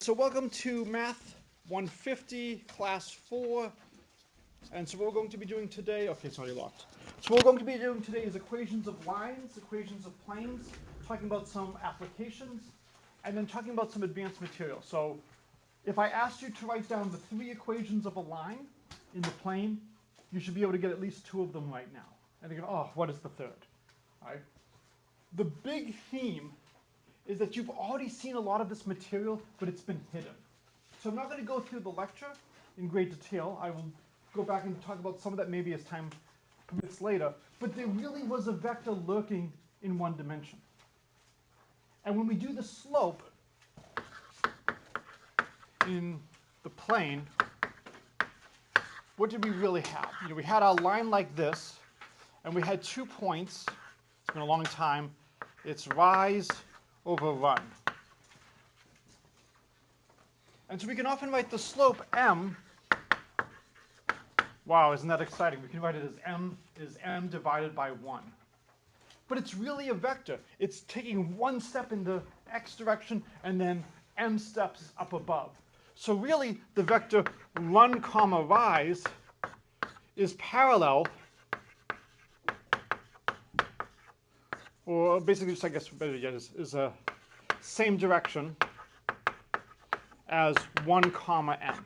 So welcome to Math 150, Class 4. And so what we're going to be doing today, okay, it's already locked. So what we're going to be doing today is equations of lines, equations of planes, talking about some applications, and then talking about some advanced material. So if I asked you to write down the 3 equations of a line in the plane, you should be able to get at least 2 of them right now. And you go, oh, what is the third? All right. The big theme is that you've already seen a lot of this material, but it's been hidden. So I'm not going to go through the lecture in great detail. I will go back and talk about some of that maybe as time permits later. But there really was a vector lurking in one dimension. And when we do the slope in the plane, what did we really have? We had our line like this, and we had 2 points. It's been a long time. It's rise over run. And so we can often write the slope m. Wow, isn't that exciting? We can write it as m divided by 1. But it's really a vector. It's taking 1 step in the x direction and then m steps up above. So really, the vector run comma rise is parallel, or basically just, I guess, better yet, is a same direction as 1 comma m.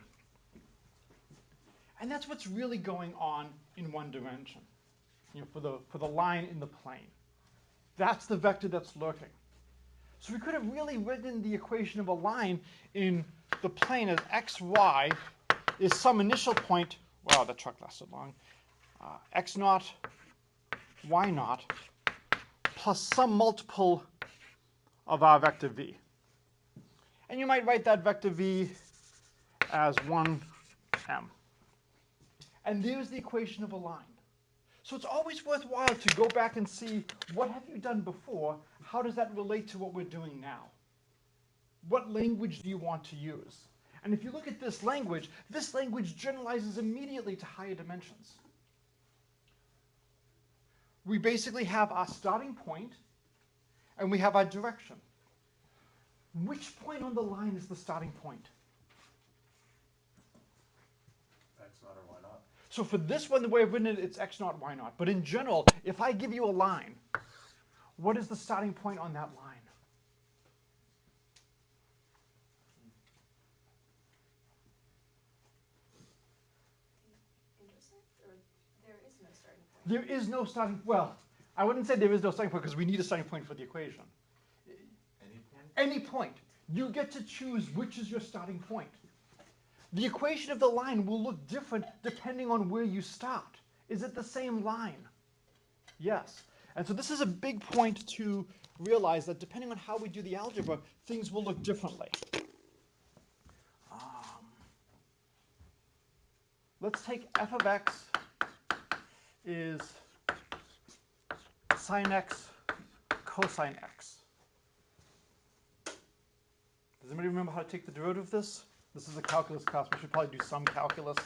And that's what's really going on in one dimension, for the line in the plane. That's the vector that's lurking. So we could have really written the equation of a line in the plane as x, y is some initial point. Wow, that truck lasted long. X naught, y naught, plus some multiple of our vector v. And you might write that vector v as 1m. And there's the equation of a line. So it's always worthwhile to go back and see, what have you done before? How does that relate to what we're doing now? What language do you want to use? And if you look at this language generalizes immediately to higher dimensions. We basically have our starting point, and we have our direction. Which point on the line is the starting point? X naught or y naught. So for this one, the way I've written it, it's x naught, y naught. But in general, if I give you a line, what is the starting point on that line? There is no starting point. There is no starting point. Well, I wouldn't say there is no starting point because we need a starting point for the equation. Any point? Any point. You get to choose which is your starting point. The equation of the line will look different depending on where you start. Is it the same line? Yes. And so this is a big point to realize, that depending on how we do the algebra, things will look differently. Let's take f of x is sine x cosine x. Does anybody remember how to take the derivative of this? This is a calculus class. We should probably do some calculus.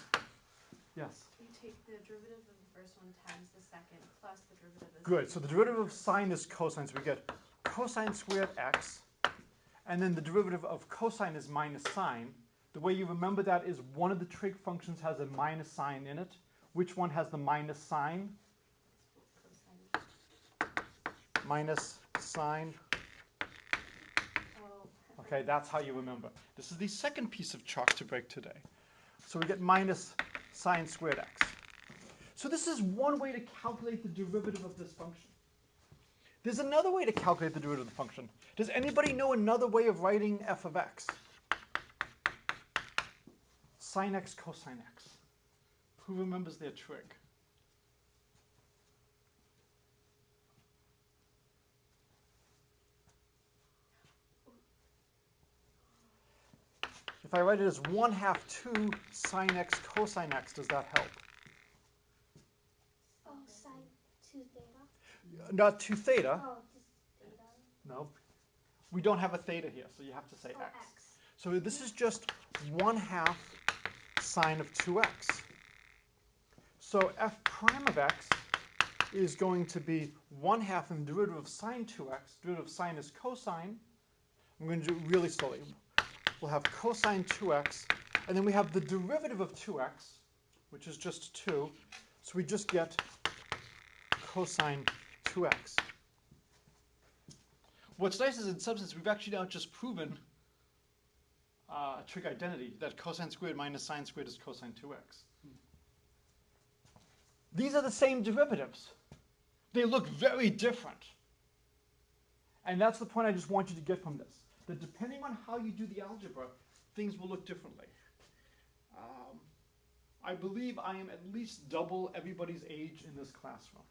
Yes? You take the derivative of the first one times the second plus the derivative of the Good. So the derivative of sine is cosine. So we get cosine squared x. And then the derivative of cosine is minus sine. The way you remember that is one of the trig functions has a minus sign in it. Which one has the minus sign? Minus sign. Okay, that's how you remember. This is the second piece of chalk to break today. So we get minus sine squared x. So this is one way to calculate the derivative of this function. There's another way to calculate the derivative of the function. Does anybody know another way of writing f of x? Sine x cosine x. Who remembers their trig? If I write it as 1/2 2 sine x cosine x, does that help? Oh, sine 2 theta? Not 2 theta. Oh, just theta. No. We don't have a theta here, so you have to say Oh, x. x. So this is just 1/2 sine of 2x. So f prime of x is going to be 1/2 in the derivative of sine 2x. Derivative of sine is cosine. I'm going to do it really slowly. we'll have cosine 2x, and then we have the derivative of 2x, which is just 2. So we just get cosine 2x. What's nice is in substance, we've actually now just proven a trig identity, that cosine squared minus sine squared is cosine 2x. These are the same derivatives. They look very different. And that's the point I just want you to get from this. That depending on how you do the algebra, things will look differently. I believe I am at least double everybody's age in this classroom.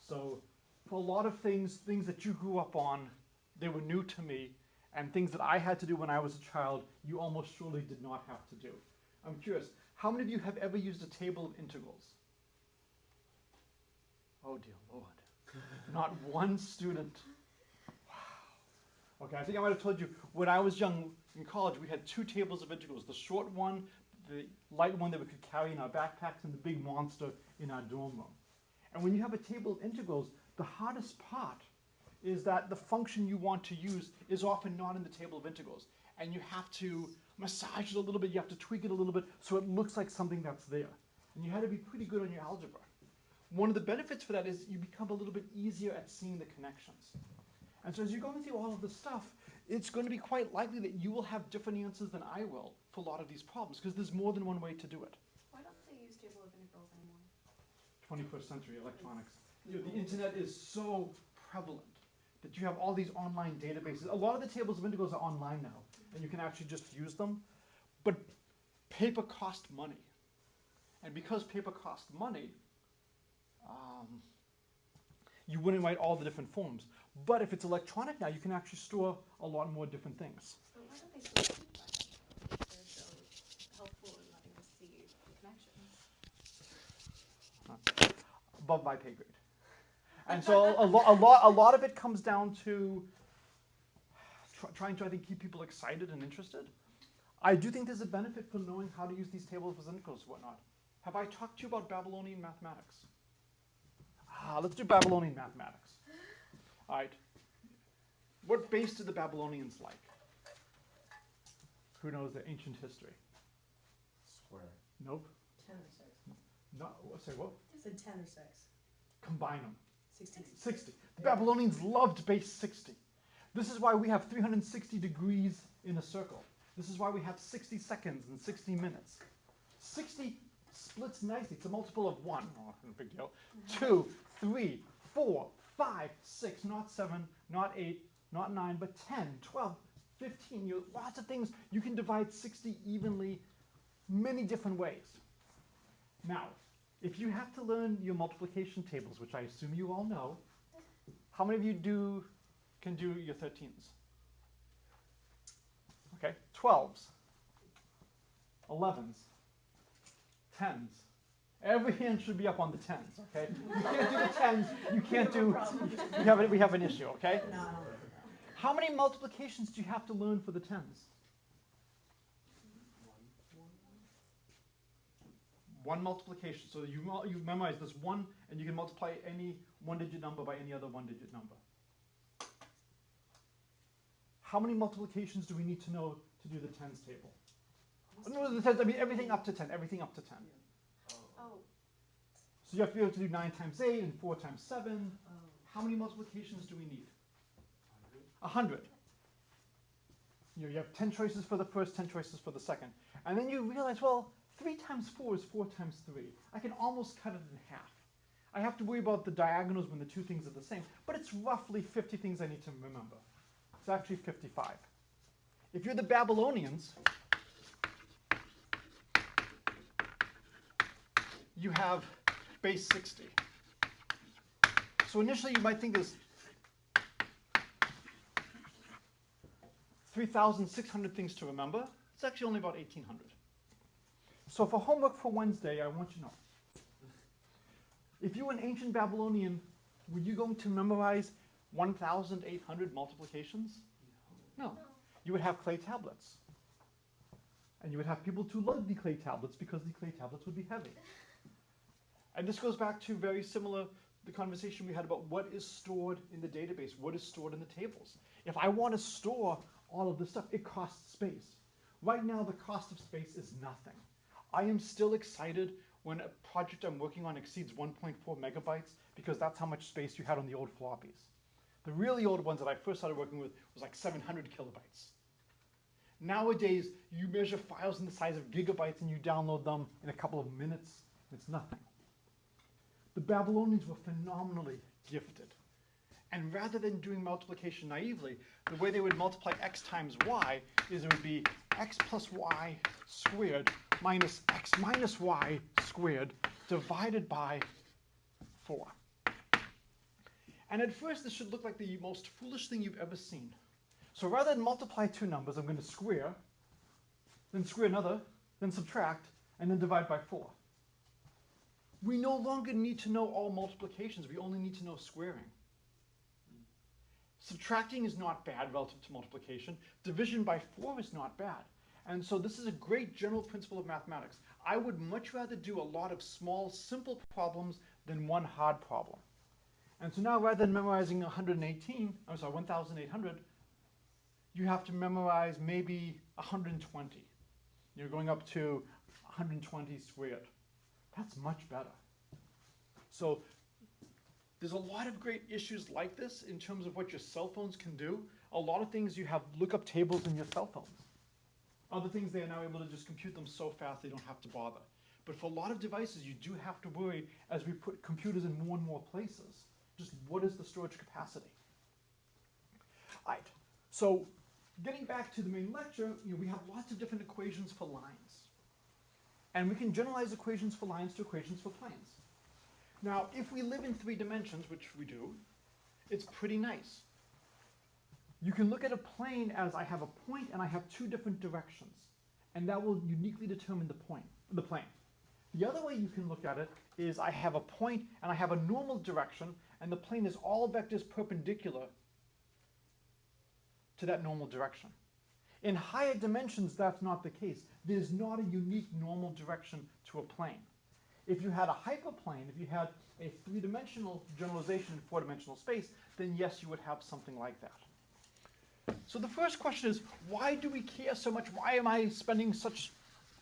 So for a lot of things that you grew up on, they were new to me, and things that I had to do when I was a child, you almost surely did not have to do. I'm curious, how many of you have ever used a table of integrals? Oh dear Lord. Not one student. Wow. Okay, I think I might have told you, when I was young in college, we had two tables of integrals. The short one, the light one that we could carry in our backpacks, and the big monster in our dorm room. And when you have a table of integrals, the hardest part is that the function you want to use is often not in the table of integrals. And you have to massage it a little bit, you have to tweak it a little bit so it looks like something that's there. And you had to be pretty good on your algebra. One of the benefits for that is you become a little bit easier at seeing the connections. And so as you're going through all of this stuff, it's going to be quite likely that you will have different answers than I will for a lot of these problems, because there's more than one way to do it. Why don't they use table of integrals anymore? 21st century electronics. You know, the internet is so prevalent that you have all these online databases. A lot of the tables of integrals are online now, and you can actually just use them. But paper cost money. And because paper cost money, you wouldn't write all the different forms. But if it's electronic now, you can actually store a lot more different things. So why don't they still do that? They're so helpful in letting us see the connections. Above my pay grade. And so a lot of it comes down to trying to, I think, keep people excited and interested. I do think there's a benefit for knowing how to use these tables of integrals and whatnot. Have I talked to you about Babylonian mathematics? Let's do Babylonian mathematics. All right. What base did the Babylonians like? Who knows the ancient history? Square. Nope. 10 or 6. No, say what? I said 10 or 6. Combine them. 60. 60. The Babylonians loved base 60. This is why we have 360 degrees in a circle. This is why we have 60 seconds and 60 minutes. 60 splits nicely. It's a multiple of 1. Oh, no big deal. 2, 3, 4, 5, 6, not 7, not 8, not 9, but 10, 12, 15. Lots of things. You can divide 60 evenly many different ways. Now, if you have to learn your multiplication tables, which I assume you all know, how many of you can do your 13s? Okay, 12s, 11s, 10s. Every hand should be up on the 10s, okay? You can't do the 10s, you can't do, we have an issue, okay? No. How many multiplications do you have to learn for the 10s? One multiplication. So you memorize this one, and you can multiply any one-digit number by any other one-digit number. How many multiplications do we need to know to do the tens table? No, the tens, I mean everything up to 10. Everything up to 10. Oh, So you have to be able to do 9 times 8 and 4 times 7. How many multiplications do we need? 100. You have 10 choices for the first, 10 choices for the second. And then you realize, well, 3 times 4 is 4 times 3. I can almost cut it in half. I have to worry about the diagonals when the two things are the same, but it's roughly 50 things I need to remember. It's actually 55. If you're the Babylonians, you have base 60. So initially you might think there's 3,600 things to remember. It's actually only about 1,800. So for homework for Wednesday, I want you to know, if you were an ancient Babylonian, were you going to memorize 1,800 multiplications? No. You would have clay tablets. And you would have people to lug the clay tablets because the clay tablets would be heavy. And this goes back to very similar the conversation we had about what is stored in the database, what is stored in the tables. If I want to store all of this stuff. It costs space. Right now, the cost of space is nothing. I am still excited when a project I'm working on exceeds 1.4 megabytes because that's how much space you had on the old floppies. The really old ones that I first started working with was like 700 kilobytes. Nowadays, you measure files in the size of gigabytes and you download them in a couple of minutes. It's nothing. The Babylonians were phenomenally gifted. And rather than doing multiplication naively, the way they would multiply x times y is it would be x plus y squared minus x minus y squared divided by 4. And at first, this should look like the most foolish thing you've ever seen. So rather than multiply two numbers, I'm going to square, then square another, then subtract, and then divide by 4. We no longer need to know all multiplications. We only need to know squaring. Subtracting is not bad relative to multiplication. Division by 4 is not bad. And so this is a great general principle of mathematics. I would much rather do a lot of small, simple problems than one hard problem. And so now rather than memorizing 1,800, you have to memorize maybe 120. You're going up to 120 squared. That's much better. So there's a lot of great issues like this in terms of what your cell phones can do. A lot of things you have lookup tables in your cell phones. Other things they are now able to just compute them so fast they don't have to bother. But for a lot of devices, you do have to worry as we put computers in more and more places. Just what is the storage capacity? All right, so getting back to the main lecture, we have lots of different equations for lines. And we can generalize equations for lines to equations for planes. Now, if we live in 3 dimensions, which we do, it's pretty nice. You can look at a plane as I have a point and I have 2 different directions. And that will uniquely determine the plane. The other way you can look at it is I have a point and I have a normal direction, and the plane is all vectors perpendicular to that normal direction. In higher dimensions, that's not the case. There's not a unique normal direction to a plane. If you had a hyperplane, if you had a 3-dimensional generalization in 4-dimensional space, then yes, you would have something like that. So the first question is, why do we care so much? Why am I spending such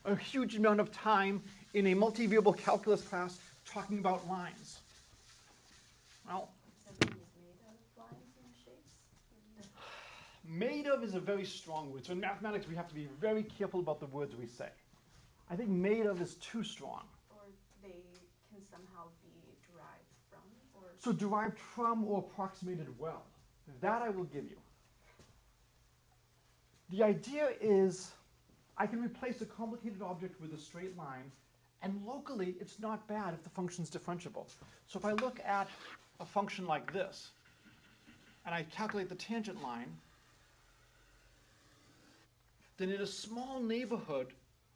a huge amount of time in a multivariable calculus class talking about lines? Well, Something is made out of lines and shapes. made of is a very strong word. So in mathematics, we have to be very careful about the words we say. I think made of is too strong. Or they can somehow be derived from, or So derived from or approximated well. That I will give you. The idea is I can replace a complicated object with a straight line, and locally it's not bad if the function's differentiable. So if I look at a function like this, and I calculate the tangent line, then in a small neighborhood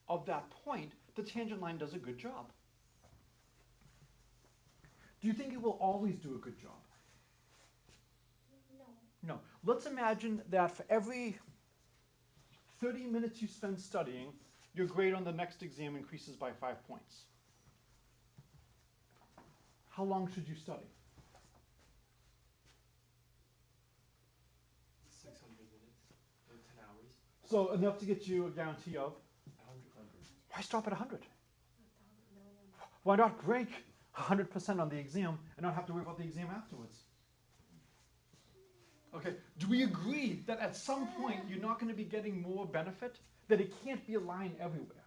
of that point, the tangent line does a good job. Do you think it will always do a good job? No. No. Let's imagine that for every 30 minutes you spend studying, your grade on the next exam increases by 5 points. How long should you study? 600 minutes, or 10 hours. So enough to get you a guarantee of? 100. Why stop at 100? 1,000,000,000. Why not break 100% on the exam and not have to worry about the exam afterwards? Okay, do we agree that at some point you're not going to be getting more benefit? That it can't be a line everywhere?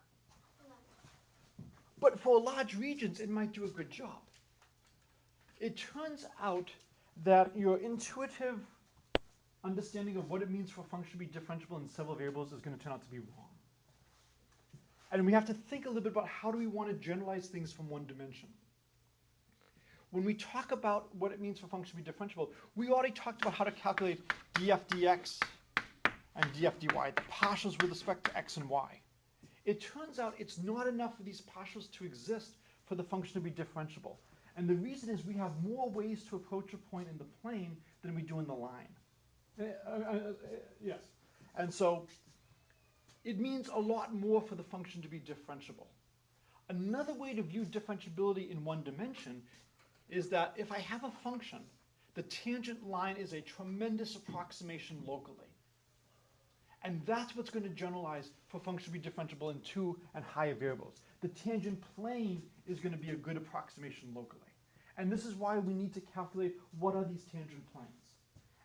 But for large regions, it might do a good job. It turns out that your intuitive understanding of what it means for a function to be differentiable in several variables is going to turn out to be wrong. And we have to think a little bit about how do we want to generalize things from one dimension. When we talk about what it means for a function to be differentiable, we already talked about how to calculate df dx and df dy, the partials with respect to x and y. It turns out it's not enough for these partials to exist for the function to be differentiable. And the reason is we have more ways to approach a point in the plane than we do in the line. Yes. And so it means a lot more for the function to be differentiable. Another way to view differentiability in one dimension is that if I have a function, the tangent line is a tremendous approximation locally. And that's what's going to generalize for functions to be differentiable in 2 and higher variables. The tangent plane is going to be a good approximation locally. And this is why we need to calculate what are these tangent planes.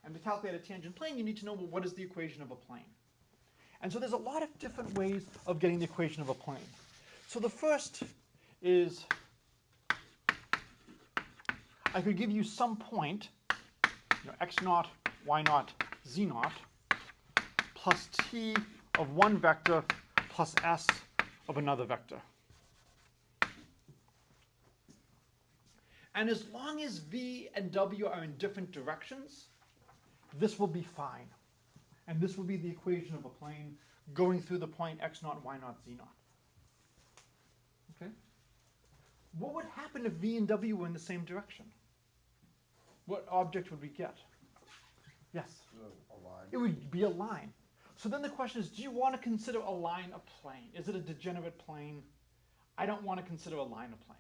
And to calculate a tangent plane, you need to know, well, what is the equation of a plane? And so there's a lot of different ways of getting the equation of a plane. So the first is I could give you some point, x naught, y naught, z naught, plus t of one vector plus s of another vector. And as long as v and w are in different directions, this will be fine. And this will be the equation of a plane going through the point x naught, y naught, z naught. Okay? What would happen if v and w were in the same direction? What object would we get? Yes? A line. It would be a line. So then the question is, do you want to consider a line a plane? Is it a degenerate plane? I don't want to consider a line a plane.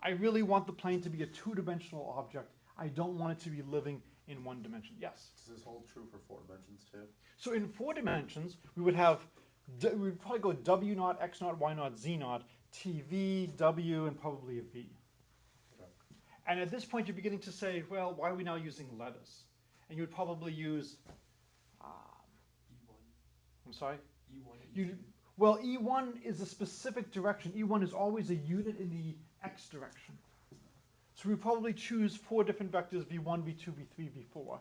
I really want the plane to be a two-dimensional object. I don't want it to be living in one dimension. Yes? Does this hold true for 4 dimensions too? So in 4 dimensions, we would have, we would probably go w naught, x naught, y naught, z naught, tv, w, and probably a v. Okay. And at this point, you're beginning to say, well, why are we now using letters? And you would probably use, E1, I'm sorry? E1, E2. Well, E1 is a specific direction. E1 is always a unit in the x direction. So we would probably choose 4 different vectors, v1, v2, v3, v4. Okay.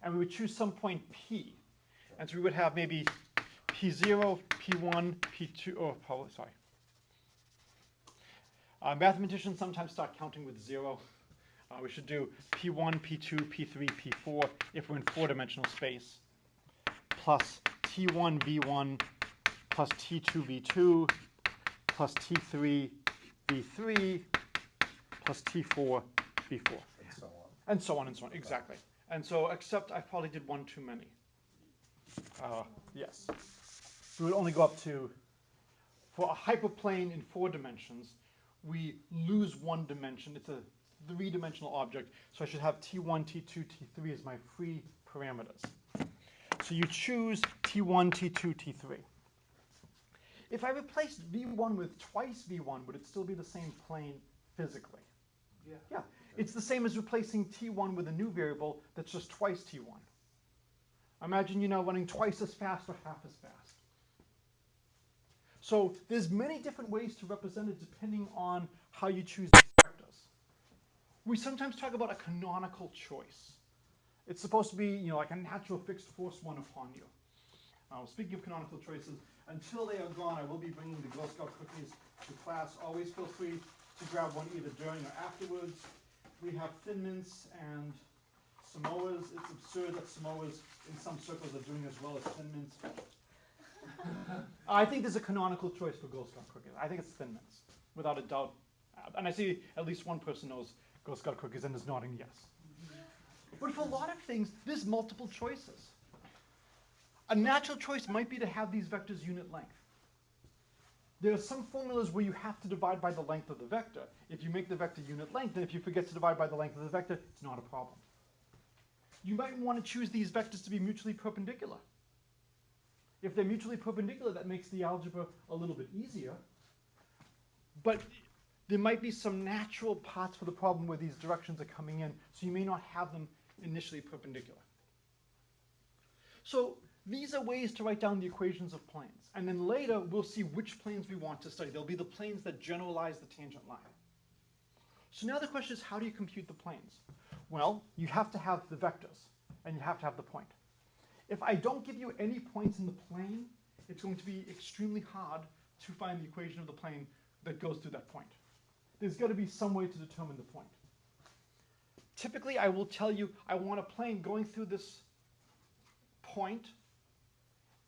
And we would choose some point p. And so we would have maybe p0, p1, p2, oh, probably, sorry. Mathematicians sometimes start counting with 0. We should do p1, p2, p3, p4 if we're in 4-dimensional space, plus t1, v1, plus t2, v2, plus t3, v3, plus t4, v4. And so on. And so on and so on, exactly. And so, except I probably did one too many. Yes. We would only go up to, for a hyperplane in 4 dimensions, we lose 1 dimension. It's a 3-dimensional object, so I should have t1, t2, t3 as my free parameters. So you choose t1, t2, t3. If I replaced v1 with twice v1, would it still be the same plane physically? Yeah. Yeah, it's the same as replacing t1 with a new variable that's just twice t1. Imagine you're now running twice as fast or half as fast. So there's many different ways to represent it depending on how you choose the vectors. We sometimes talk about a canonical choice. It's supposed to be, like a natural fixed force one upon you. Speaking of canonical choices, until they are gone, I will be bringing the Girl Scout cookies to class. Always feel free to grab one either during or afterwards. We have Thin Mints and Samoas. It's absurd that Samoas in some circles are doing as well as Thin Mints. I think there's a canonical choice for Girl Scout cookies. I think it's Thin Mints, without a doubt. And I see at least one person knows Girl Scout cookies and is nodding yes. But for a lot of things, there's multiple choices. A natural choice might be to have these vectors unit length. There are some formulas where you have to divide by the length of the vector. If you make the vector unit length, and if you forget to divide by the length of the vector, it's not a problem. You might want to choose these vectors to be mutually perpendicular. If they're mutually perpendicular, that makes the algebra a little bit easier. But there might be some natural parts for the problem where these directions are coming in, so you may not have them initially perpendicular. So these are ways to write down the equations of planes. And then later, we'll see which planes we want to study. They'll be the planes that generalize the tangent line. So now the question is, how do you compute the planes? Well, you have to have the vectors, and you have to have the point. If I don't give you any points in the plane, it's going to be extremely hard to find the equation of the plane that goes through that point. There's got to be some way to determine the point. Typically, I will tell you, I want a plane going through this point,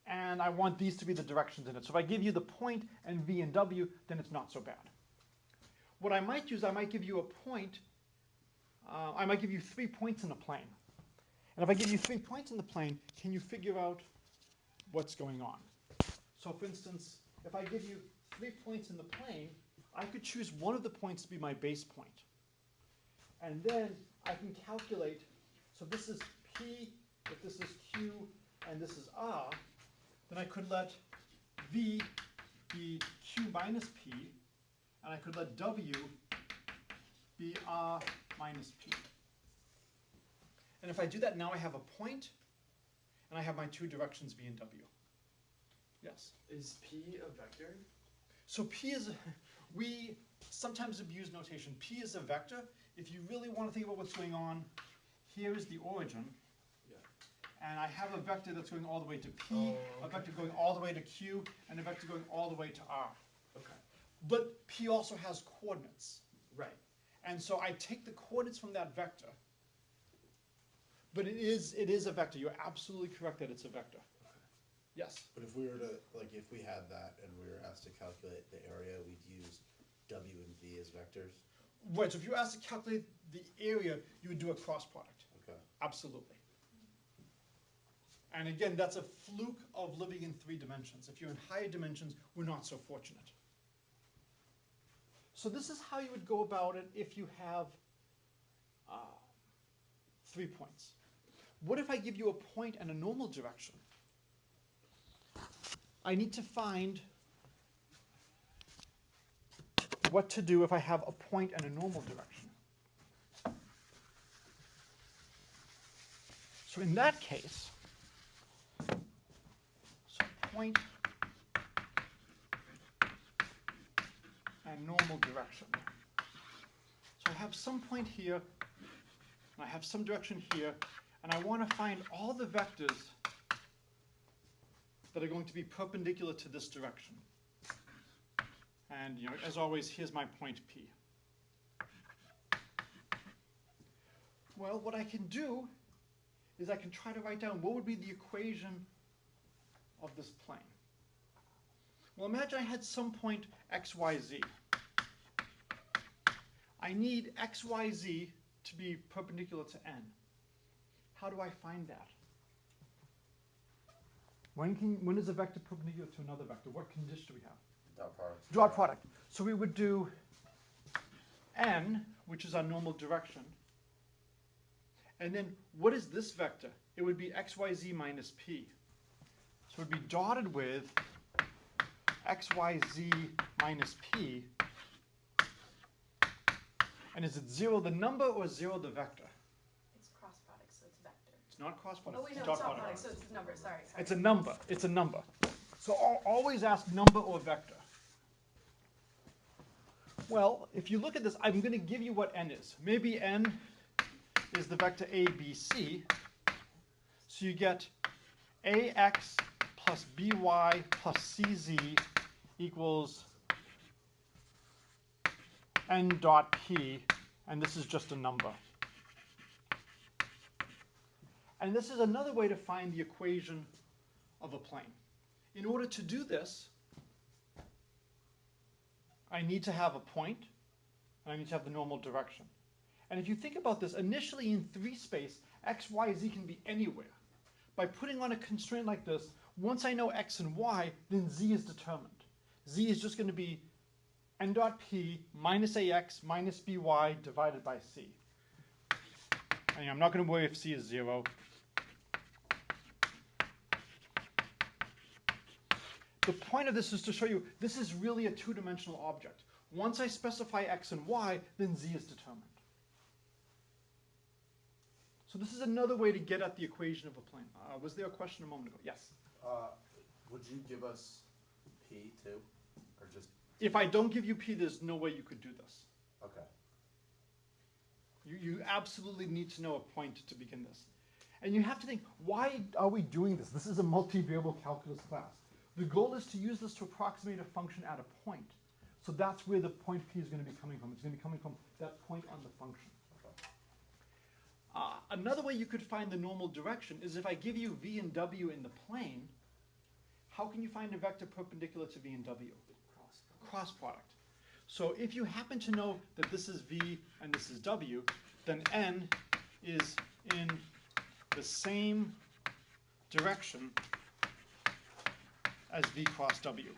and I want these to be the directions in it. So if I give you the point and v and w, then it's not so bad. What I might use, I might give you a point, I might give you 3 points in a plane. And if I give you 3 points in the plane, can you figure out what's going on? So for instance, if I give you 3 points in the plane, I could choose one of the points to be my base point. And then I can calculate, so this is P, if this is Q, and this is R, then I could let V be Q minus P, and I could let W be R minus P. And if I do that, now I have a point, and I have my two directions, V and W. Yes? Is P a vector? So P is, we sometimes abuse notation. P is a vector. If you really want to think about what's going on, here is the origin. Yeah. And I have a vector that's going all the way to P, Oh, a okay. vector going all the way to Q, and a vector going all the way to R. Okay. But P also has coordinates. Right. And so I take the coordinates from that vector. But it is a vector. You're absolutely correct that it's a vector. Yes? But if we were to, like, if we had that and we were asked to calculate the area, we'd use W and V as vectors? Right, so if you were asked to calculate the area, you would do a cross product. Okay. Absolutely. And again, that's a fluke of living in 3 dimensions. If you're in higher dimensions, we're not so fortunate. So this is how you would go about it if you have 3 points. What if I give you a point and a normal direction? I need to find what to do if I have a point and a normal direction. So in that case, so point and normal direction. So I have some point here, and I have some direction here, and I want to find all the vectors that are going to be perpendicular to this direction. And as always, here's my point P. Well, what I can do is I can try to write down what would be the equation of this plane. Well, imagine I had some point x, y, z. I need x, y, z to be perpendicular to n. How do I find that? When is a vector perpendicular to another vector? What condition do we have? Dot product. Dot product. So we would do n, which is our normal direction. And then what is this vector? It would be xyz minus p. So it would be dotted with xyz minus p. And is it 0 the number or 0 the vector? It's cross product, so it's vector. It's not cross product. Oh wait, no, it's it's dot not product. product, so it's a number. Sorry. It's a number. It's a number. So always ask number or vector. Well, if you look at this, I'm going to give you what n is. Maybe n is the vector a, b, c. So you get ax plus by plus cz equals n dot p, and this is just a number. And this is another way to find the equation of a plane. In order to do this, I need to have a point, and I need to have the normal direction. And if you think about this, initially in 3 space, x, y, z can be anywhere. By putting on a constraint like this, once I know x and y, then z is determined. Z is just going to be n dot p minus ax minus by divided by c. And I'm not going to worry if c is 0. The point of this is to show you this is really a 2-dimensional object. Once I specify x and y, then z is determined. So this is another way to get at the equation of a plane. Was there a question a moment ago? Yes. Would you give us P too? Or just, If I don't give you p, there's no way you could do this. okay. You absolutely need to know a point to begin this. And you have to think, why are we doing this? This is a multivariable calculus class. The goal is to use this to approximate a function at a point. So that's where the point p is going to be coming from. It's going to be coming from that point on the function. Another way you could find the normal direction is if I give you v and w in the plane, how can you find a vector perpendicular to v and w? Cross product. So if you happen to know that this is v and this is w, then n is in the same direction as v cross w.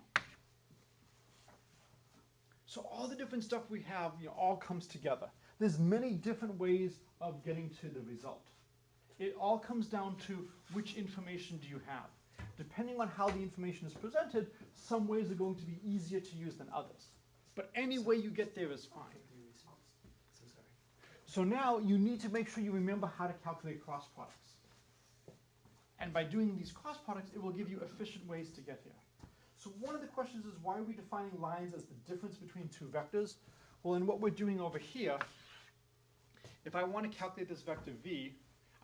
So all the different stuff we have, all comes together. There's many different ways of getting to the result. It all comes down to which information do you have. depending on how the information is presented, some ways are going to be easier to use than others. But any way you get there is fine. So sorry. So now you need to make sure you remember how to calculate cross products. And by doing these cross products, it will give you efficient ways to get here. So one of the questions is, why are we defining lines as the difference between two vectors? Well, in what we're doing over here, if I want to calculate this vector v,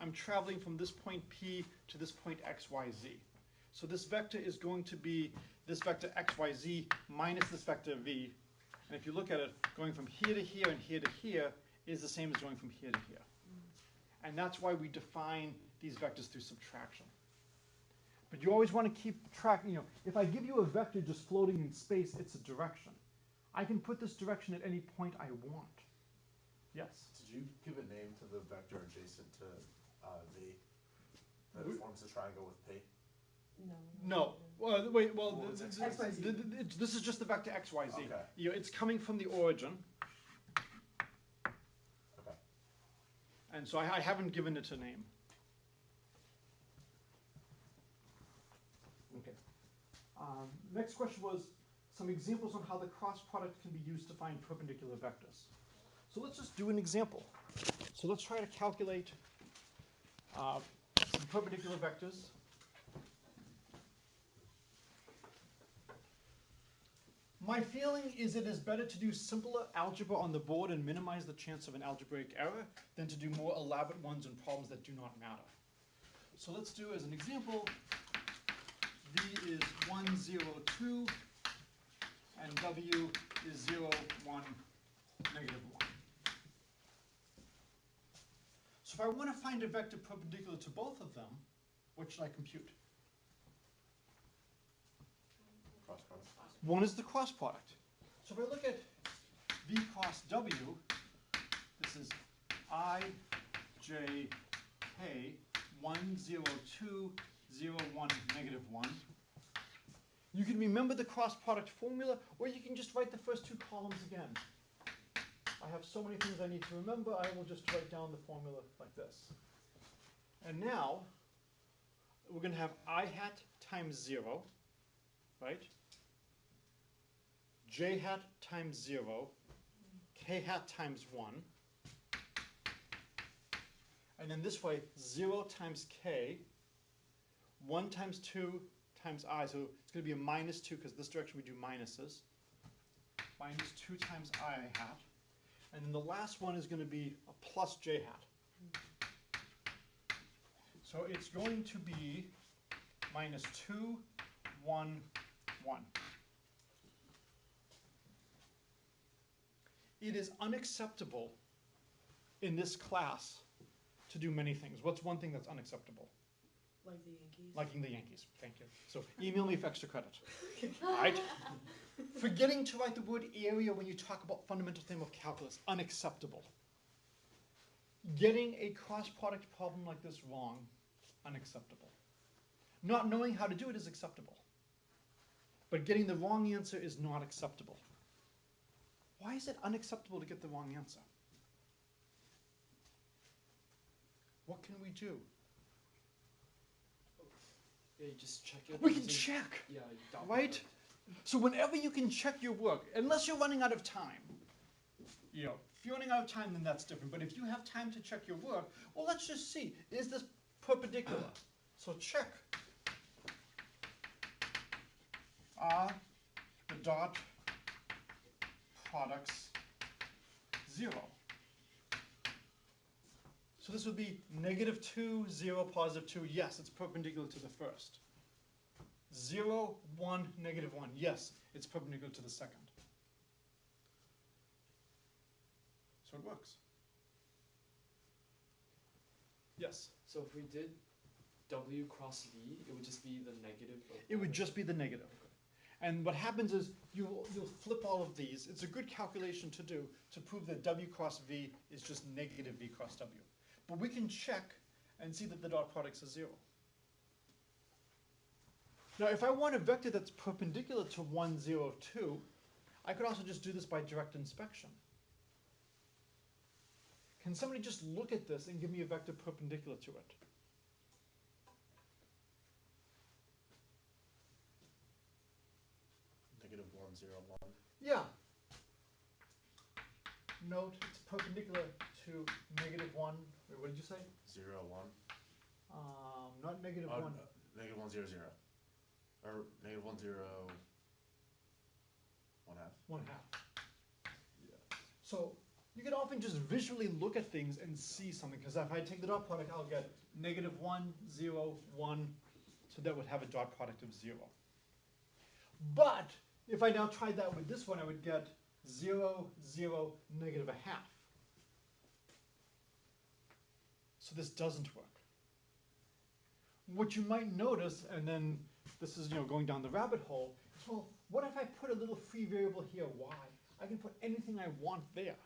I'm traveling from this point P to this point x, y, z. So this vector is going to be this vector x, y, z minus this vector v. And if you look at it, going from here to here and here to here is the same as going from here to here. And that's why we define these vectors through subtraction. But you always want to keep track, if I give you a vector just floating in space, it's a direction. I can put this direction at any point I want. Yes? Did you give a name to the vector adjacent to V that forms a triangle with P? No. Well, wait, Well, it's this is just the vector x, y, z. Okay. It's coming from the origin. Okay. And so I haven't given it a name. Okay. Next question was some examples on how the cross product can be used to find perpendicular vectors. So let's just do an example. So let's try to calculate some perpendicular vectors. My feeling is it is better to do simpler algebra on the board and minimize the chance of an algebraic error than to do more elaborate ones and problems that do not matter. So let's do, as an example, V is 1, 0, 2, and W is 0, 1, negative 1. So if I want to find a vector perpendicular to both of them, what should I compute? Cross product. One is the cross product. So if I look at V cross W, this is I, J, K, 1, 0, 2, 0, 1, negative 1. You can remember the cross product formula, or you can just write the first two columns again. I have so many things I need to remember, I will just write down the formula like this. And now, we're going to have I hat times 0, right? J hat times 0, K hat times 1. And then this way, 0 times K, 1 times 2 times I, so it's going to be a minus 2, because this direction we do minuses. Minus 2 times I hat. And then the last one is going to be a plus J hat. So it's going to be minus 2, 1, 1. It is unacceptable in this class to do many things. What's one thing that's unacceptable? Like the Yankees. Liking the Yankees. Thank you. So email me for extra credit. Right? Forgetting to write the word area when you talk about fundamental theorem of calculus, unacceptable. Getting a cross product problem like this wrong, unacceptable. Not knowing how to do it is acceptable. But getting the wrong answer is not acceptable. Why is it unacceptable to get the wrong answer? What can we do? Yeah, you just check it. We can check, Yeah, you document right? it. So whenever you can check your work, unless you're running out of time, if you're running out of time, then that's different. But if you have time to check your work, well, let's just see, is this perpendicular? So check. Are the dot products 0? So this would be negative 2, 0, positive 2. Yes, it's perpendicular to the first. 0, 1, negative 1. Yes, it's perpendicular to the second. So it works. Yes? So if we did W cross V, it would just be the negative of It would just be the negative. And what happens is you'll flip all of these. It's a good calculation to do to prove that W cross V is just negative V cross W. But we can check and see that the dot products are 0. Now, if I want a vector that's perpendicular to 1, 0, 2, I could also just do this by direct inspection. Can somebody just look at this and give me a vector perpendicular to it? 1, 0, 1. Yeah. Note it's perpendicular to -1. Wait, what did you say? 0, 1. Not -1. Negative 1, 0, 0. Or negative 1, 0, 1/2. 1/2. So you can often just visually look at things and see something, because if I take the dot product, I'll get -1, 0, 1. So that would have a dot product of 0. But if I now tried that with this one, I would get 0, 0, -1/2. So this doesn't work. What you might notice, and then this is going down the rabbit hole, is, well, what if I put a little free variable here, y? I can put anything I want there.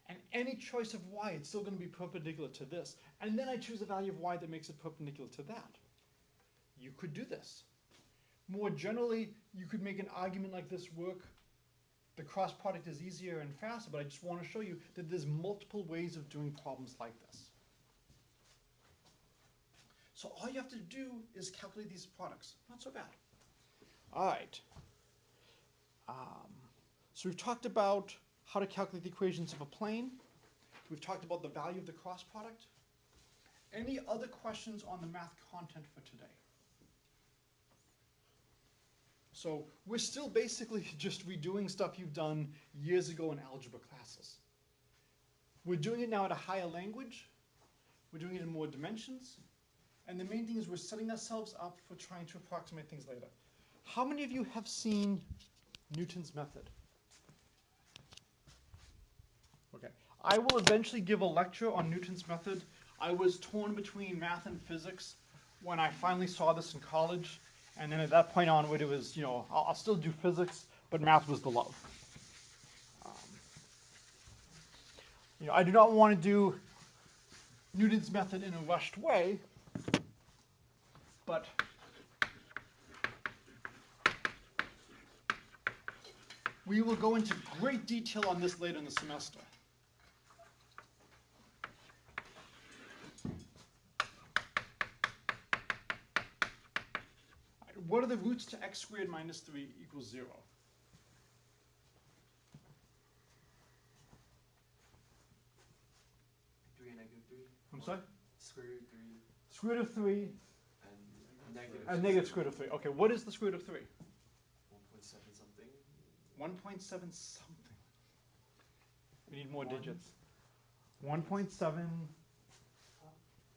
And any choice of y, it's still going to be perpendicular to this. And then I choose a value of y that makes it perpendicular to that. You could do this. More generally, you could make an argument like this work. The cross product is easier and faster, but I just want to show you that there's multiple ways of doing problems like this. So all you have to do is calculate these products. Not so bad. All right. So we've talked about how to calculate the equations of a plane. We've talked about the value of the cross product. Any other questions on the math content for today? So we're still basically just redoing stuff you've done years ago in algebra classes. We're doing it now at a higher language. We're doing it in more dimensions. And the main thing is we're setting ourselves up for trying to approximate things later. How many of you have seen Newton's method? Okay. I will eventually give a lecture on Newton's method. I was torn between math and physics when I finally saw this in college. And then at that point onward, it was, I'll still do physics, but math was the love. I do not want to do Newton's method in a rushed way, but we will go into great detail on this later in the semester. What are the roots to x squared minus 3 equals 0? I'm sorry? Square root of 3 Square root of 3 and negative square root of 3. Okay, what is the square root of 3? 1.7 something. 1.7 something. We need more digits. 1.7,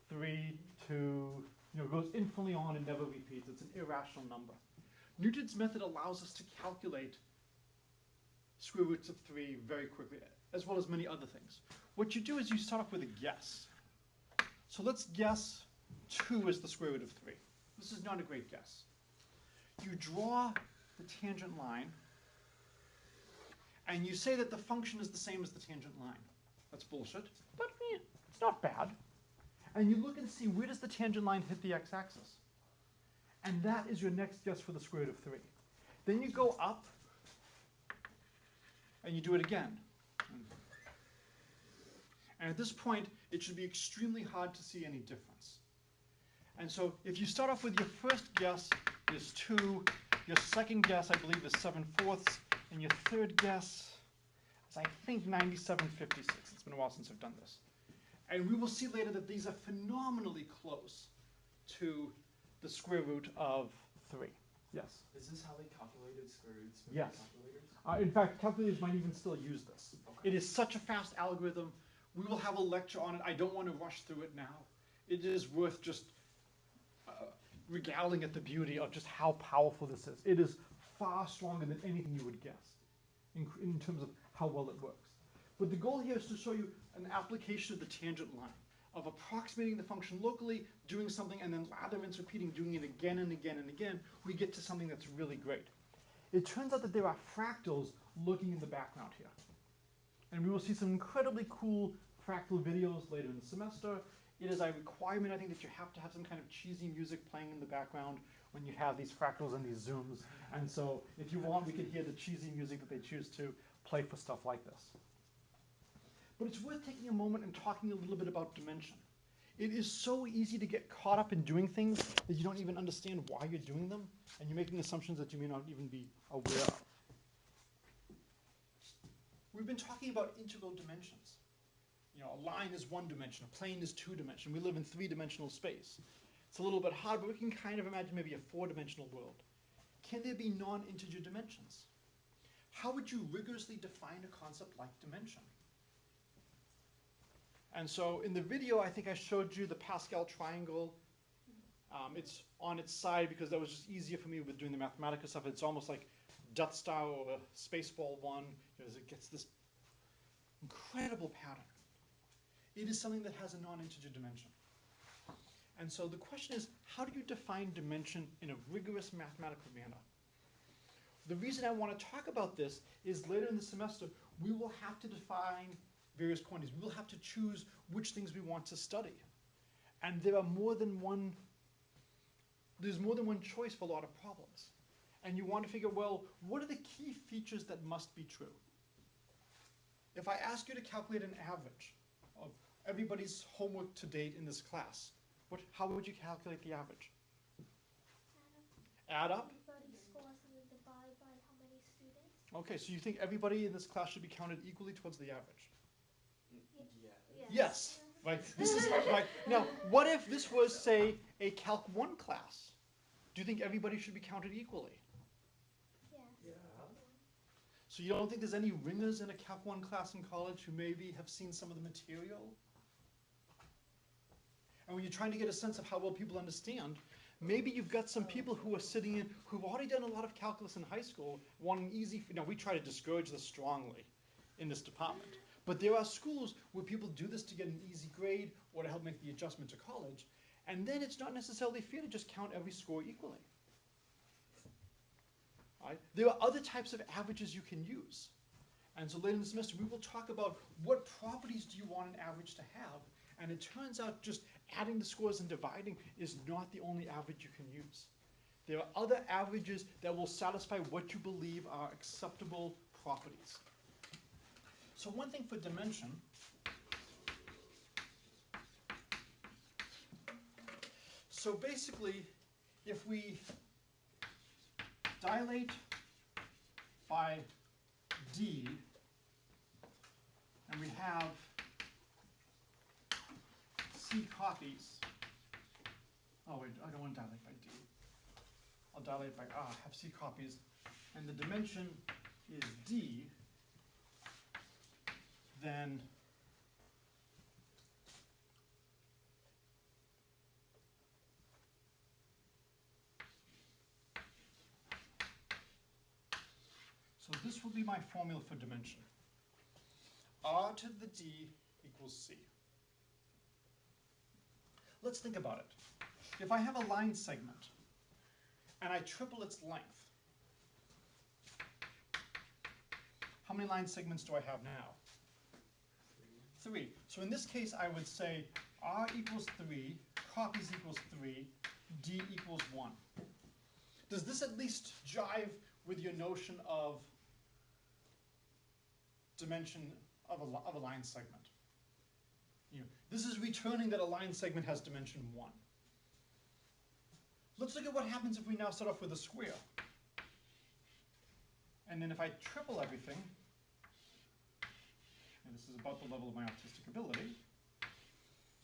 3, 2, goes infinitely on and never repeats. It's an irrational number. Newton's method allows us to calculate square roots of 3 very quickly, as well as many other things. What you do is you start off with a guess. So let's guess 2 is the square root of 3. This is not a great guess. You draw the tangent line, and you say that the function is the same as the tangent line. That's bullshit, but it's not bad. And you look and see, where does the tangent line hit the x-axis? And that is your next guess for the square root of 3. Then you go up, and you do it again. And at this point, it should be extremely hard to see any difference. And so if you start off with your first guess is 2, your second guess, I believe, is 7/4, and your third guess is, I think, 97/56. It's been a while since I've done this. And we will see later that these are phenomenally close to the square root of 3. Yes? Is this how they calculated square roots with Yes. calculators? In fact, calculators might even still use this. Okay. It is such a fast algorithm. We will have a lecture on it. I don't want to rush through it now. It is worth just regaling at the beauty of just how powerful this is. It is far stronger than anything you would guess in terms of how well it works. But the goal here is to show you an application of the tangent line, of approximating the function locally, doing something, and then rather than repeating, doing it again and again and again, we get to something that's really great. It turns out that there are fractals lurking in the background here. And we will see some incredibly cool fractal videos later in the semester. It is a requirement, I think, that you have to have some kind of cheesy music playing in the background when you have these fractals and these zooms. And so if you want, we can hear the cheesy music that they choose to play for stuff like this. But it's worth taking a moment and talking a little bit about dimension. It is so easy to get caught up in doing things that you don't even understand why you're doing them, and you're making assumptions that you may not even be aware of. We've been talking about integral dimensions. You know, a line is one dimension, a plane is two dimension. We live in three-dimensional space. It's a little bit hard, but we can kind of imagine maybe a four-dimensional world. Can there be non-integer dimensions? How would you rigorously define a concept like dimension? And so in the video, I think I showed you the Pascal Triangle. It's on its side because that was just easier for me with doing the mathematical stuff. It's almost like Death Star or Spaceball 1, because it gets this incredible pattern. It is something that has a non-integer dimension. And so the question is, how do you define dimension in a rigorous mathematical manner? The reason I want to talk about this is later in the semester, we will have to define various quantities. We will have to choose which things we want to study. And there are there's more than one choice for a lot of problems. And you want to figure, well, what are the key features that must be true? If I ask you to calculate an average of everybody's homework to date in this class, how would you calculate the average? Add up? Everybody's scores and then divide by how many students? Okay, so you think everybody in this class should be counted equally towards the average? Yeah. Yes. Right. This is right. Now, what if this was, say, a Calc 1 class? Do you think everybody should be counted equally? Yeah. So you don't think there's any ringers in a Calc 1 class in college who maybe have seen some of the material? And when you're trying to get a sense of how well people understand, maybe you've got some people who are sitting in, who've already done a lot of calculus in high school, want an easy, we try to discourage this strongly in this department. But there are schools where people do this to get an easy grade or to help make the adjustment to college. And then it's not necessarily fair to just count every score equally. Right? There are other types of averages you can use. And so later in the semester, we will talk about what properties do you want an average to have. And it turns out just adding the scores and dividing is not the only average you can use. There are other averages that will satisfy what you believe are acceptable properties. So one thing for dimension, so basically, if we dilate by d, and we have c copies, oh wait, I don't want to dilate by d. I'll dilate by have c copies, and the dimension is d, then so this will be my formula for dimension. R to the d equals c. Let's think about it. If I have a line segment and I triple its length, how many line segments do I have now? 3. So in this case, I would say R equals 3, copies equals 3, D equals 1. Does this at least jive with your notion of dimension of a line segment? This is returning that a line segment has dimension 1. Let's look at what happens if we now start off with a square. And then if I triple everything, and this is about the level of my artistic ability.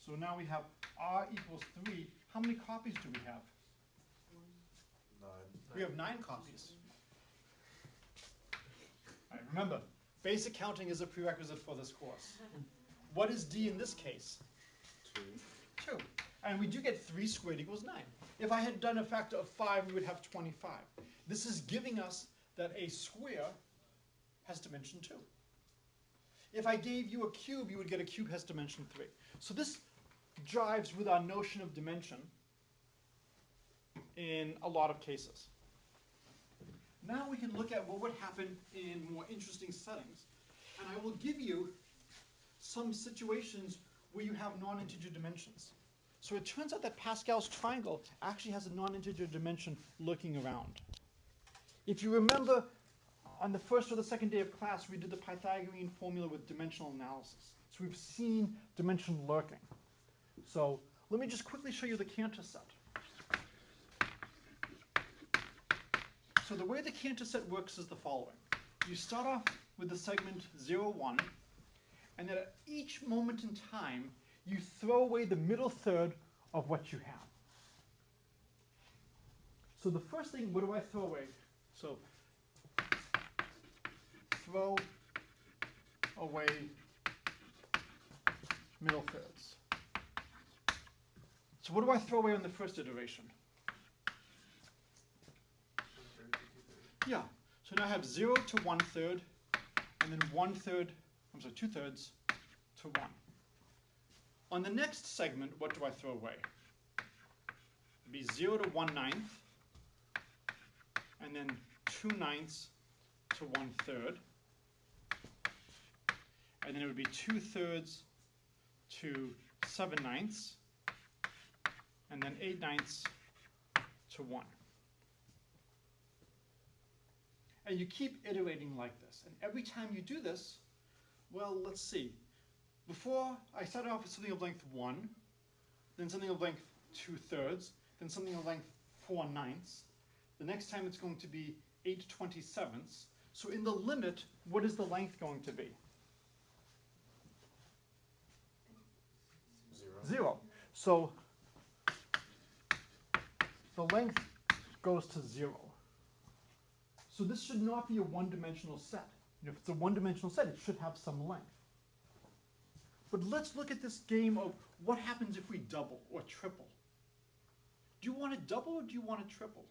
So now we have R equals 3. How many copies do we have? 9. We have 9 copies. All right, remember, basic counting is a prerequisite for this course. What is D in this case? 2. 2. And we do get 3 squared equals 9. If I had done a factor of 5, we would have 25. This is giving us that a square has dimension 2. If I gave you a cube, you would get a cube has dimension 3. So this jives with our notion of dimension in a lot of cases. Now we can look at what would happen in more interesting settings. And I will give you some situations where you have non-integer dimensions. So it turns out that Pascal's triangle actually has a non-integer dimension lurking around. If you remember, on the first or the second day of class, we did the Pythagorean formula with dimensional analysis. So we've seen dimension lurking. So let me just quickly show you the Cantor set. So the way the Cantor set works is the following. You start off with the segment 0, 1, and then at each moment in time, you throw away the middle third of what you have. So the first thing, what do I throw away? So throw away middle thirds. So what do I throw away on the first iteration? Yeah, so now I have 0 to 1/3, and then 1/3, 2/3 to 1. On the next segment, what do I throw away? It'd be 0 to 1/9, and then 2/9 to 1/3, and then it would be 2/3 to 7/9, and then 8/9 to 1. And you keep iterating like this. And every time you do this, well, let's see. Before, I started off with something of length 1, then something of length 2/3, then something of length 4/9. The next time it's going to be 8/27. So in the limit, what is the length going to be? 0. So the length goes to 0. So this should not be a one-dimensional set. And if it's a one-dimensional set, it should have some length. But let's look at this game of what happens if we double or triple. Do you want to double or do you want to triple?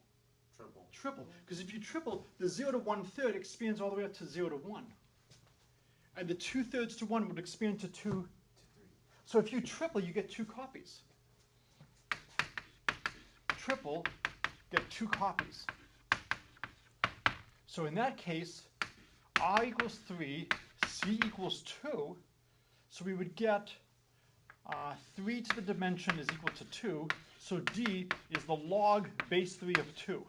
Triple. Triple. Because if you triple, the 0 to 1/3 expands all the way up to 0 to 1. And the 2/3 to 1 would expand to 2 to 3. So if you triple, you get 2 copies. Triple, get 2 copies. So in that case, R equals 3, C equals 2. So we would get 3 to the dimension is equal to 2. So D is the log base 3 of 2.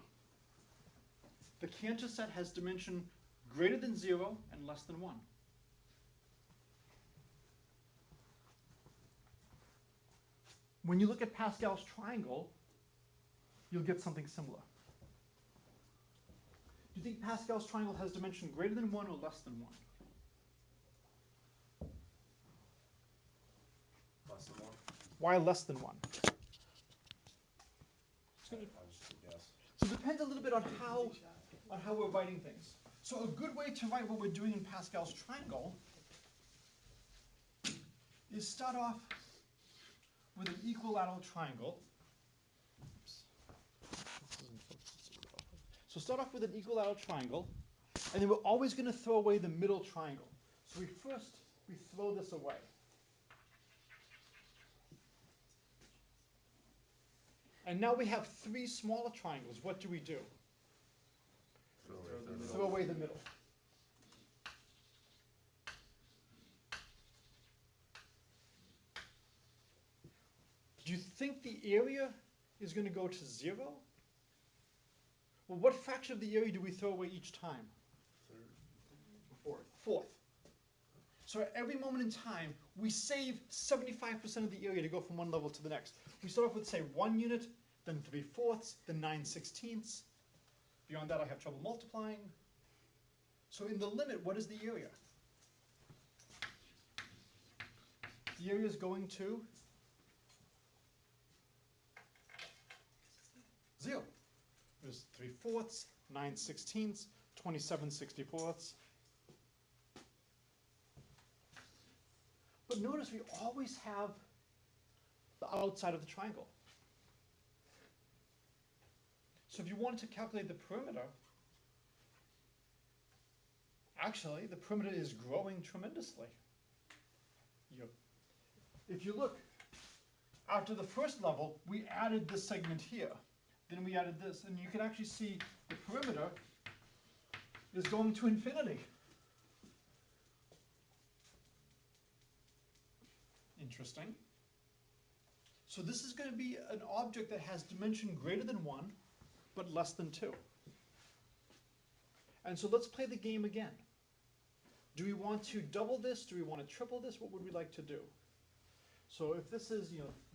The Cantor set has dimension greater than 0 and less than 1. When you look at Pascal's triangle, you'll get something similar. Do you think Pascal's triangle has dimension greater than 1 or less than 1? Less than 1. Why less than 1? I'll just guess. So it depends a little bit on how we're writing things. So a good way to write what we're doing in Pascal's triangle is start off with an equilateral triangle. So start off with an equilateral triangle, and then we're always going to throw away the middle triangle. So we throw this away. And now we have 3 smaller triangles. What do we do? Throw away the middle. Do you think the area is going to go to 0? Well, what fraction of the area do we throw away each time? Fourth. So at every moment in time, we save 75% of the area to go from one level to the next. We start off with, say, 1 unit, then 3/4, then 9/16. Beyond that, I have trouble multiplying. So in the limit, what is the area? The area is going to 0. There's 3/4, 9/16, 27/64. But notice we always have the outside of the triangle. So if you wanted to calculate the perimeter, actually the perimeter is growing tremendously. If you look, after the first level, we added this segment here. Then we added this, and you can actually see the perimeter is going to infinity. Interesting. So this is going to be an object that has dimension greater than 1, but less than 2. And so let's play the game again. Do we want to double this? Do we want to triple this? What would we like to do? So if this is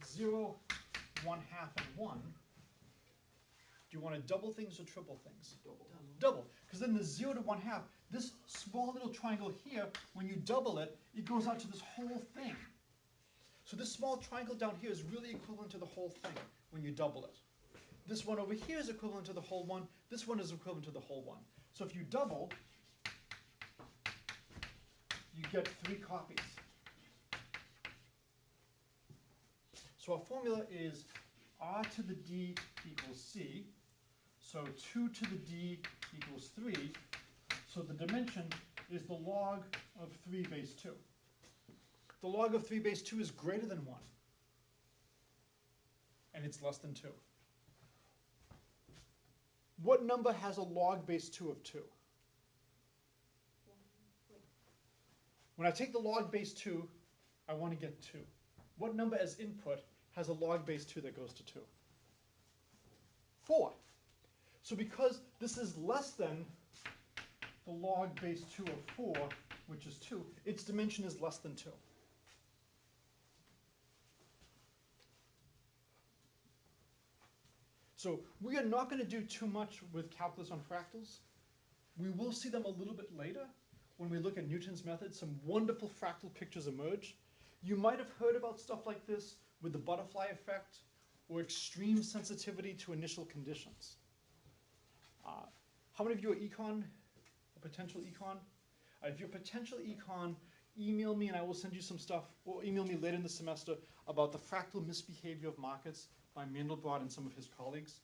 0, 1/2, and 1, do you want to double things or triple things? Double. Because then the 0 to 1/2, this small little triangle here, when you double it, it goes out to this whole thing. So this small triangle down here is really equivalent to the whole thing when you double it. This one over here is equivalent to the whole one. This one is equivalent to the whole one. So if you double, you get 3 copies. So our formula is r to the d equals c. So 2 to the d equals 3. So the dimension is the log of 3 base 2. The log of 3 base 2 is greater than 1. And it's less than 2. What number has a log base 2 of 2? When I take the log base 2, I want to get 2. What number as input has a log base 2 that goes to 2? 4. So because this is less than the log base 2 of 4, which is 2, its dimension is less than 2. So we are not going to do too much with calculus on fractals. We will see them a little bit later when we look at Newton's method. Some wonderful fractal pictures emerge. You might have heard about stuff like this with the butterfly effect or extreme sensitivity to initial conditions. How many of you are econ, or potential econ? If you're potential econ, email me and I will send you some stuff, or email me later in the semester about the fractal misbehavior of markets by Mandelbrot and some of his colleagues,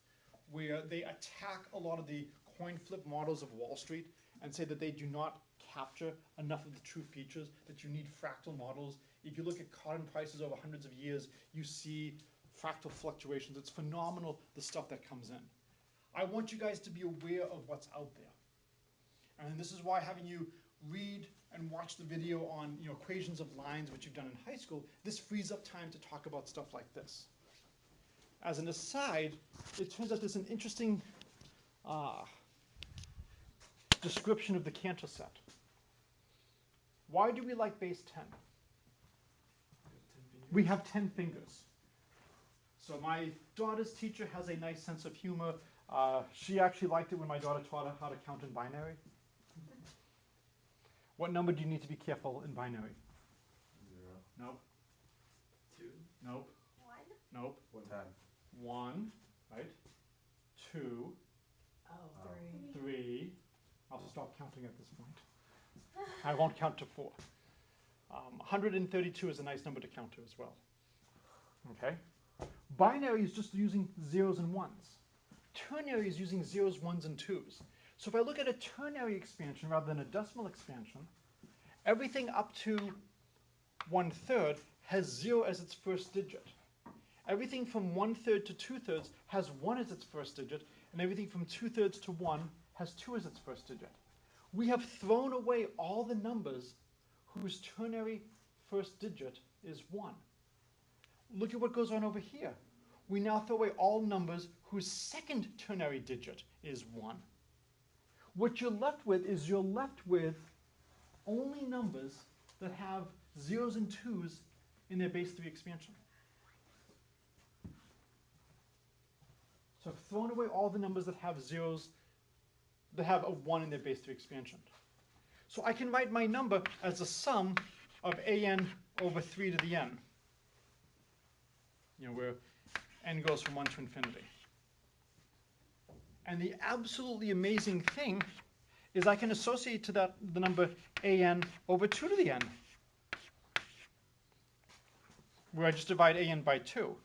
where they attack a lot of the coin flip models of Wall Street and say that they do not capture enough of the true features, that you need fractal models. If you look at cotton prices over hundreds of years, you see fractal fluctuations. It's phenomenal, the stuff that comes in. I want you guys to be aware of what's out there. And this is why having you read and watch the video on equations of lines, which you've done in high school, this frees up time to talk about stuff like this. As an aside, it turns out there's an interesting description of the Cantor set. Why do we like base 10? We have 10 fingers. So my daughter's teacher has a nice sense of humor. She actually liked it when my daughter taught her how to count in binary. What number do you need to be careful in binary? 0. Nope. 2. Nope. 1. Nope. 10. 1, right? 2, Oh, 3. 3. I'll stop counting at this point. I won't count to 4. 132 is a nice number to count to as well. Okay? Binary is just using zeros and ones. Ternary is using zeros, ones, and twos. So if I look at a ternary expansion rather than a decimal expansion, everything up to 1/3 has 0 as its first digit. Everything from 1/3 to 2/3 has 1 as its first digit, and everything from 2/3 to 1 has 2 as its first digit. We have thrown away all the numbers whose ternary first digit is 1. Look at what goes on over here. We now throw away all numbers whose second ternary digit is 1. What you're left with is only numbers that have zeros and twos in their base 3 expansion. So I've thrown away all the numbers that have zeros, that have a 1 in their base 3 expansion. So I can write my number as a sum of an over 3 to the n. Where n goes from 1 to infinity. And the absolutely amazing thing is I can associate to that the number an over 2 to the n, where I just divide an by 2.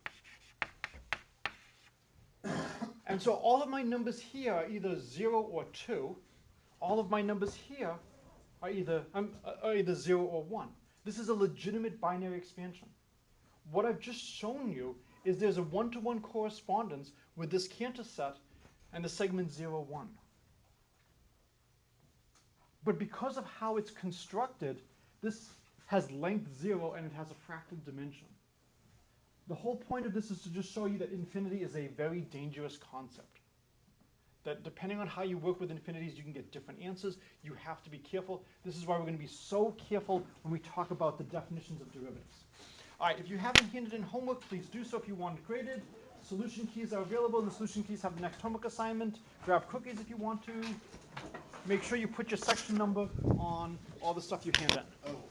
And so all of my numbers here are either 0 or 2. All of my numbers here are either 0 or 1. This is a legitimate binary expansion. What I've just shown you is there's a one-to-one correspondence with this Cantor set and the segment 0, 1. But because of how it's constructed, this has length 0 and it has a fractal dimension. The whole point of this is to just show you that infinity is a very dangerous concept. That depending on how you work with infinities, you can get different answers. You have to be careful. This is why we're going to be so careful when we talk about the definitions of derivatives. All right, if you haven't handed in homework, please do so if you want it graded. Solution keys are available, and the solution keys have the next homework assignment. Grab cookies if you want to. Make sure you put your section number on all the stuff you hand in. Oh,